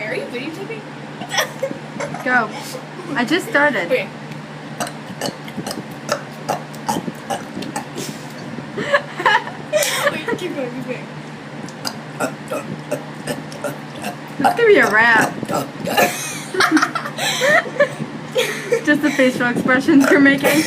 Are you videotaping? Go. I just started. Okay. Wait, keep going, keep going. This could be a wrap. Just the facial expressions you're making.